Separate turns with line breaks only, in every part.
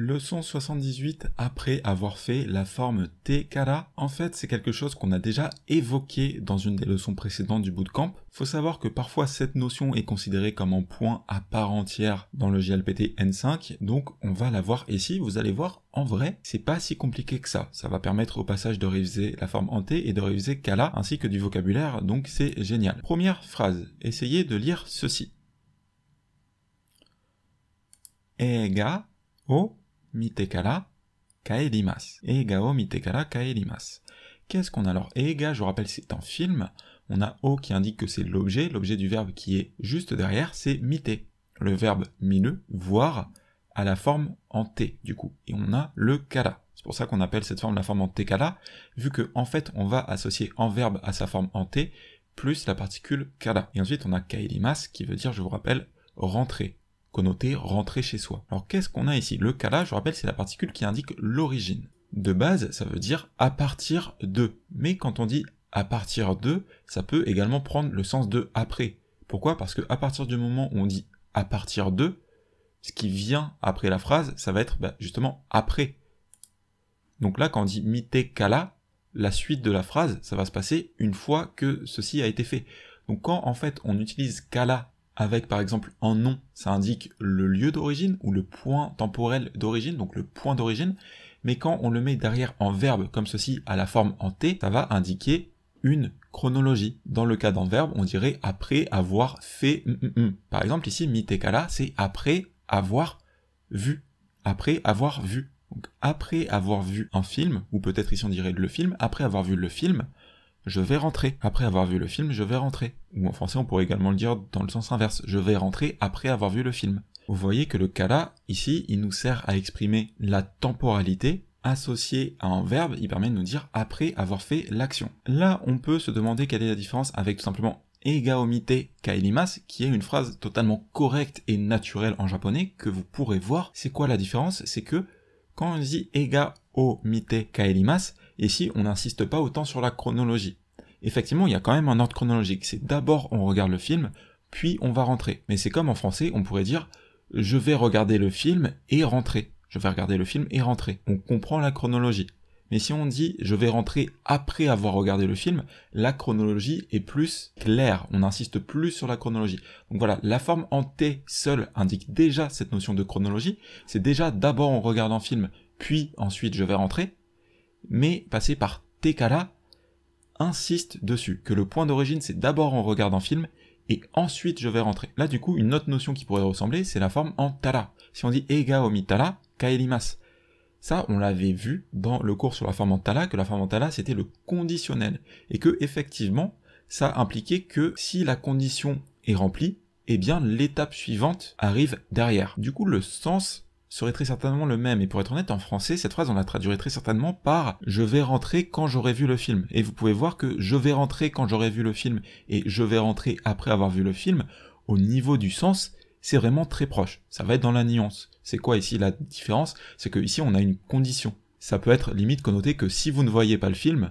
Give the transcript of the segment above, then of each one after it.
Leçon 78, après avoir fait la forme te kara, en fait c'est quelque chose qu'on a déjà évoqué dans une des leçons précédentes du bootcamp. Faut savoir que parfois cette notion est considérée comme un point à part entière dans le JLPT N5, donc on va la voir ici. Vous allez voir, en vrai, c'est pas si compliqué que ça. Ça va permettre au passage de réviser la forme en te et de réviser kara, ainsi que du vocabulaire, donc c'est génial. Première phrase, essayez de lire ceci. Eiga o mite kara kaerimasu. Eiga o mite kara kaerimasu. Qu'est-ce qu'on a alors? Eiga, je vous rappelle, c'est un film. On a o qui indique que c'est l'objet du verbe qui est juste derrière, c'est mite. Le verbe miru, voir, à la forme en te, du coup. Et on a le kara. C'est pour ça qu'on appelle cette forme la forme en te kara, vu que en fait, on va associer en verbe à sa forme en te, plus la particule kara. Et ensuite, on a kaerimasu, qui veut dire, je vous rappelle, rentrer. Connoté rentrer chez soi. Alors qu'est-ce qu'on a ici? Le kara, je vous rappelle, c'est la particule qui indique l'origine. De base, ça veut dire à partir de. Mais quand on dit à partir de, ça peut également prendre le sens de après. Pourquoi? Parce que à partir du moment où on dit à partir de, ce qui vient après la phrase, ça va être justement après. Donc là, quand on dit mite kara, la suite de la phrase, ça va se passer une fois que ceci a été fait. Donc quand en fait on utilise kara avec par exemple en nom, ça indique le lieu d'origine ou le point temporel d'origine, donc le point d'origine, mais quand on le met derrière en verbe comme ceci à la forme en te, ça va indiquer une chronologie. Dans le cas d'un verbe, on dirait après avoir fait Par exemple ici, mite kara, c'est après avoir vu. Après avoir vu. Donc après avoir vu un film, ou peut-être ici on dirait le film, après avoir vu le film, je vais rentrer. Après avoir vu le film, je vais rentrer. Ou en français, on pourrait également le dire dans le sens inverse. Je vais rentrer après avoir vu le film. Vous voyez que le kara, ici, il nous sert à exprimer la temporalité associée à un verbe. Il permet de nous dire après avoir fait l'action. Là, on peut se demander quelle est la différence avec tout simplement eiga o mite kaerimasu, qui est une phrase totalement correcte et naturelle en japonais que vous pourrez voir. C'est quoi la différence? C'est que quand on dit eiga o mite kaerimasu, ici, on n'insiste pas autant sur la chronologie. Effectivement, il y a quand même un ordre chronologique. C'est d'abord on regarde le film, puis on va rentrer. Mais c'est comme en français, on pourrait dire « je vais regarder le film et rentrer ». Je vais regarder le film et rentrer. On comprend la chronologie. Mais si on dit « je vais rentrer après avoir regardé le film », la chronologie est plus claire. On n'insiste plus sur la chronologie. Donc voilà, la forme en te seule indique déjà cette notion de chronologie. C'est déjà d'abord on regarde un film, puis ensuite je vais rentrer. Mais passer par te kara insiste dessus, que le point d'origine c'est d'abord on regarde un film, et ensuite je vais rentrer. Là du coup, une autre notion qui pourrait ressembler, c'est la forme en tara. Si on dit eiga o mitara kaerimasu, ça on l'avait vu dans le cours sur la forme en tara, que la forme en tara c'était le conditionnel, et que effectivement, ça impliquait que si la condition est remplie, eh bien l'étape suivante arrive derrière. Du coup, le sens serait très certainement le même, et pour être honnête, en français, cette phrase on la traduirait très certainement par « je vais rentrer quand j'aurai vu le film ». Et vous pouvez voir que « je vais rentrer quand j'aurai vu le film » et « je vais rentrer après avoir vu le film », au niveau du sens, c'est vraiment très proche. Ça va être dans la nuance. C'est quoi ici la différence? C'est que ici on a une condition. Ça peut être limite connoté que si vous ne voyez pas le film,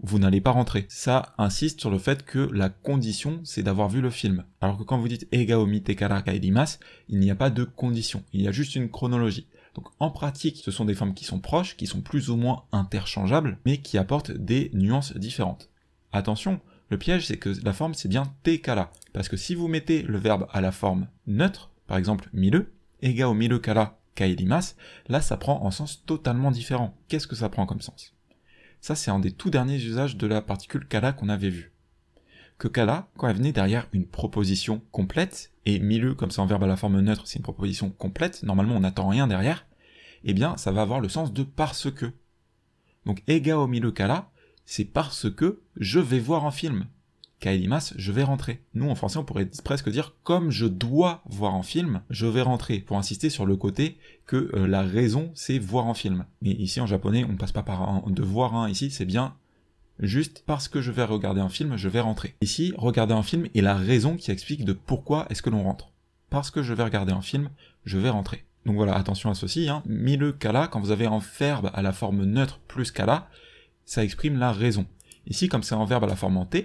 vous n'allez pas rentrer. Ça insiste sur le fait que la condition, c'est d'avoir vu le film. Alors que quand vous dites eiga o mite kara kaerimasu, il n'y a pas de condition, il y a juste une chronologie. Donc en pratique, ce sont des formes qui sont proches, qui sont plus ou moins interchangeables, mais qui apportent des nuances différentes. Attention, le piège c'est que la forme c'est bien te kara, parce que si vous mettez le verbe à la forme neutre, par exemple miru, eiga o miru kara kaerimasu, là ça prend un sens totalement différent. Qu'est-ce que ça prend comme sens? Ça, c'est un des tout derniers usages de la particule kara qu'on avait vu. Que kara, quand elle venait derrière une proposition complète, et miru, comme c'est un verbe à la forme neutre, c'est une proposition complète, normalement on n'attend rien derrière, eh bien ça va avoir le sens de parce que. Donc eiga o miru kara, c'est parce que je vais voir un film. Kaerimasu, je vais rentrer. Nous, en français, on pourrait presque dire comme je dois voir un film, je vais rentrer, pour insister sur le côté que la raison, c'est voir un film. Mais ici, en japonais, on passe pas par un devoir, hein. Ici, c'est bien juste parce que je vais regarder un film, je vais rentrer. Ici, regarder un film est la raison qui explique de pourquoi est-ce que l'on rentre. Parce que je vais regarder un film, je vais rentrer. Donc voilà, attention à ceci, hein. Miru kara, quand vous avez un verbe à la forme neutre plus kara, ça exprime la raison. Ici, comme c'est un verbe à la forme en te,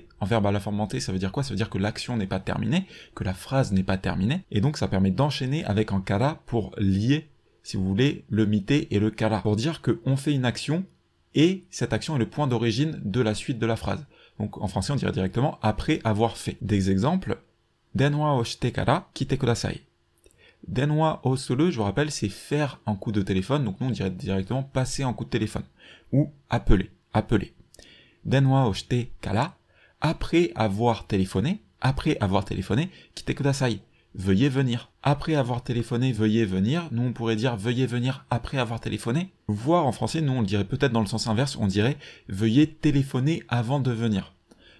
ça veut dire quoi? Ça veut dire que l'action n'est pas terminée, que la phrase n'est pas terminée, et donc ça permet d'enchaîner avec un kara pour lier si vous voulez, le mite et le kara, pour dire qu'on fait une action, et cette action est le point d'origine de la suite de la phrase. Donc en français on dirait directement après avoir fait. Des exemples, denwa o shite kara kite kudasai. Denwa o suru, je vous rappelle, c'est faire un coup de téléphone, donc nous on dirait directement passer un coup de téléphone, ou appeler, appeler. Denwa o shite kara, après avoir téléphoné, kite kudasai, veuillez venir. Après avoir téléphoné, veuillez venir, nous on pourrait dire veuillez venir après avoir téléphoné. Voire en français, nous on le dirait peut-être dans le sens inverse, on dirait veuillez téléphoner avant de venir.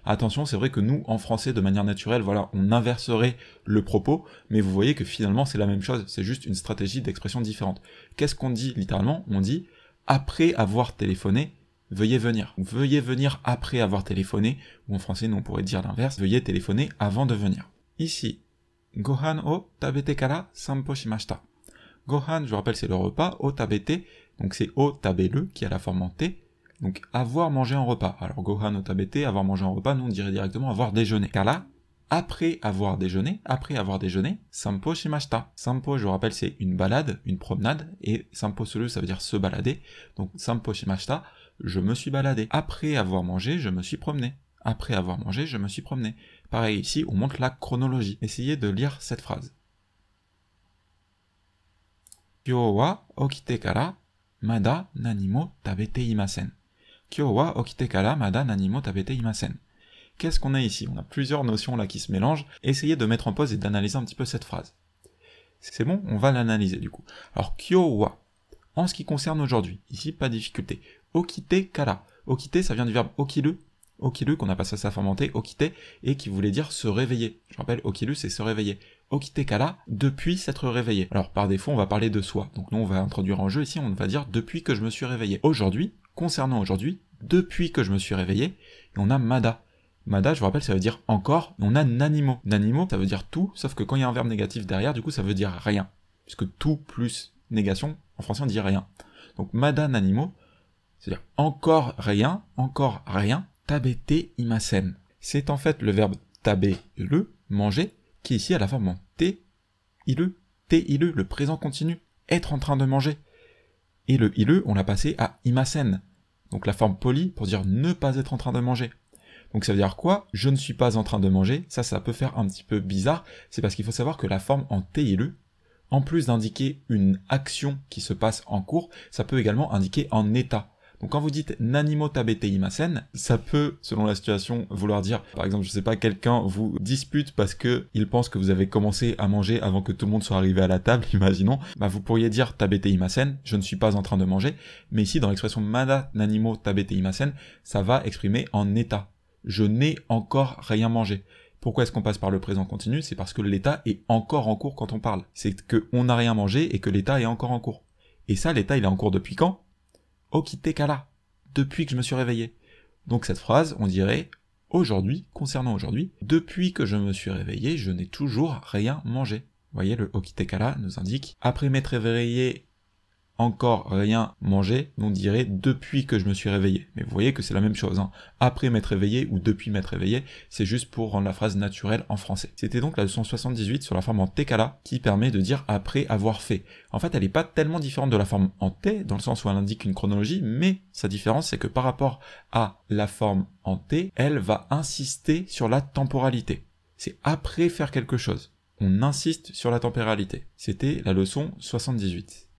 Attention, c'est vrai que nous, en français, de manière naturelle, voilà, on inverserait le propos, mais vous voyez que finalement c'est la même chose, c'est juste une stratégie d'expression différente. Qu'est-ce qu'on dit littéralement? On dit après avoir téléphoné, veuillez venir. Veuillez venir après avoir téléphoné, ou en français, nous on pourrait dire l'inverse, veuillez téléphoner avant de venir. Ici, gohan o tabete kara sanpo shimashita. Gohan, je vous rappelle, c'est le repas, o tabete, donc c'est o tabelu qui a la forme en T, donc avoir mangé un repas. Alors gohan o tabete, avoir mangé un repas, nous on dirait directement avoir déjeuné. Kara, après avoir déjeuné, sanpo shimashita. Sanpo, je vous rappelle, c'est une balade, une promenade, et sanpo suru, ça veut dire se balader. Donc sanpo shimashita, je me suis baladé. Après avoir mangé, je me suis promené. Après avoir mangé, je me suis promené. Pareil, ici, on montre la chronologie. Essayez de lire cette phrase. Kyou wa okite kara mada nani mo tabete imasen. Kyou wa okite kara mada nani mo tabete imasen. Qu'est-ce qu'on a ici? On a plusieurs notions là qui se mélangent. Essayez de mettre en pause et d'analyser un petit peu cette phrase. C'est bon? On va l'analyser du coup. Alors, kyou wa, en ce qui concerne aujourd'hui, ici, pas de difficulté. Okite kara. Okite, ça vient du verbe okiru. Okiru, qu'on a passé à sa forme en T, okite, et qui voulait dire se réveiller. Je rappelle, okiru, c'est se réveiller. Okite kara, depuis s'être réveillé. Alors, par défaut, on va parler de soi. Donc, nous, on va introduire un jeu ici, on va dire depuis que je me suis réveillé. Aujourd'hui, concernant aujourd'hui, depuis que je me suis réveillé, et on a mada. Mada, je vous rappelle, ça veut dire encore, on a nanimo. Nanimo, ça veut dire tout, sauf que quand il y a un verbe négatif derrière, du coup, ça veut dire rien. Puisque tout plus négation, en français, on dit rien. Donc, mada nanimo, c'est-à-dire encore rien, tabete imasen. C'est en fait le verbe tabe, manger, qui ici a la forme en te, ilu, le présent continu, être en train de manger. Et le ilu, on l'a passé à imasen. Donc la forme polie pour dire ne pas être en train de manger. Donc ça veut dire quoi? Je ne suis pas en train de manger. Ça peut faire un petit peu bizarre. C'est parce qu'il faut savoir que la forme en te, ilu, en plus d'indiquer une action qui se passe en cours, ça peut également indiquer un état. Donc quand vous dites nanimo tabete imasen, ça peut, selon la situation, vouloir dire, par exemple, je sais pas, quelqu'un vous dispute parce que il pense que vous avez commencé à manger avant que tout le monde soit arrivé à la table, imaginons, bah vous pourriez dire tabete imasen, je ne suis pas en train de manger, mais ici dans l'expression mada nanimo tabete imasen, ça va exprimer en état. Je n'ai encore rien mangé. Pourquoi est-ce qu'on passe par le présent continu? C'est parce que l'état est encore en cours quand on parle. C'est que on n'a rien mangé et que l'état est encore en cours. Et ça, l'état, il est en cours depuis quand? Okite kara, depuis que je me suis réveillé. Donc cette phrase, on dirait aujourd'hui, concernant aujourd'hui, depuis que je me suis réveillé, je n'ai toujours rien mangé. Vous voyez, le okite kara nous indique après m'être réveillé, encore rien mangé, on dirait depuis que je me suis réveillé. Mais vous voyez que c'est la même chose, hein. Après m'être réveillé ou depuis m'être réveillé, c'est juste pour rendre la phrase naturelle en français. C'était donc la leçon 78 sur la forme en tekara qui permet de dire après avoir fait. En fait, elle n'est pas tellement différente de la forme en te, dans le sens où elle indique une chronologie, mais sa différence c'est que par rapport à la forme en te, elle va insister sur la temporalité. C'est après faire quelque chose. On insiste sur la temporalité. C'était la leçon 78.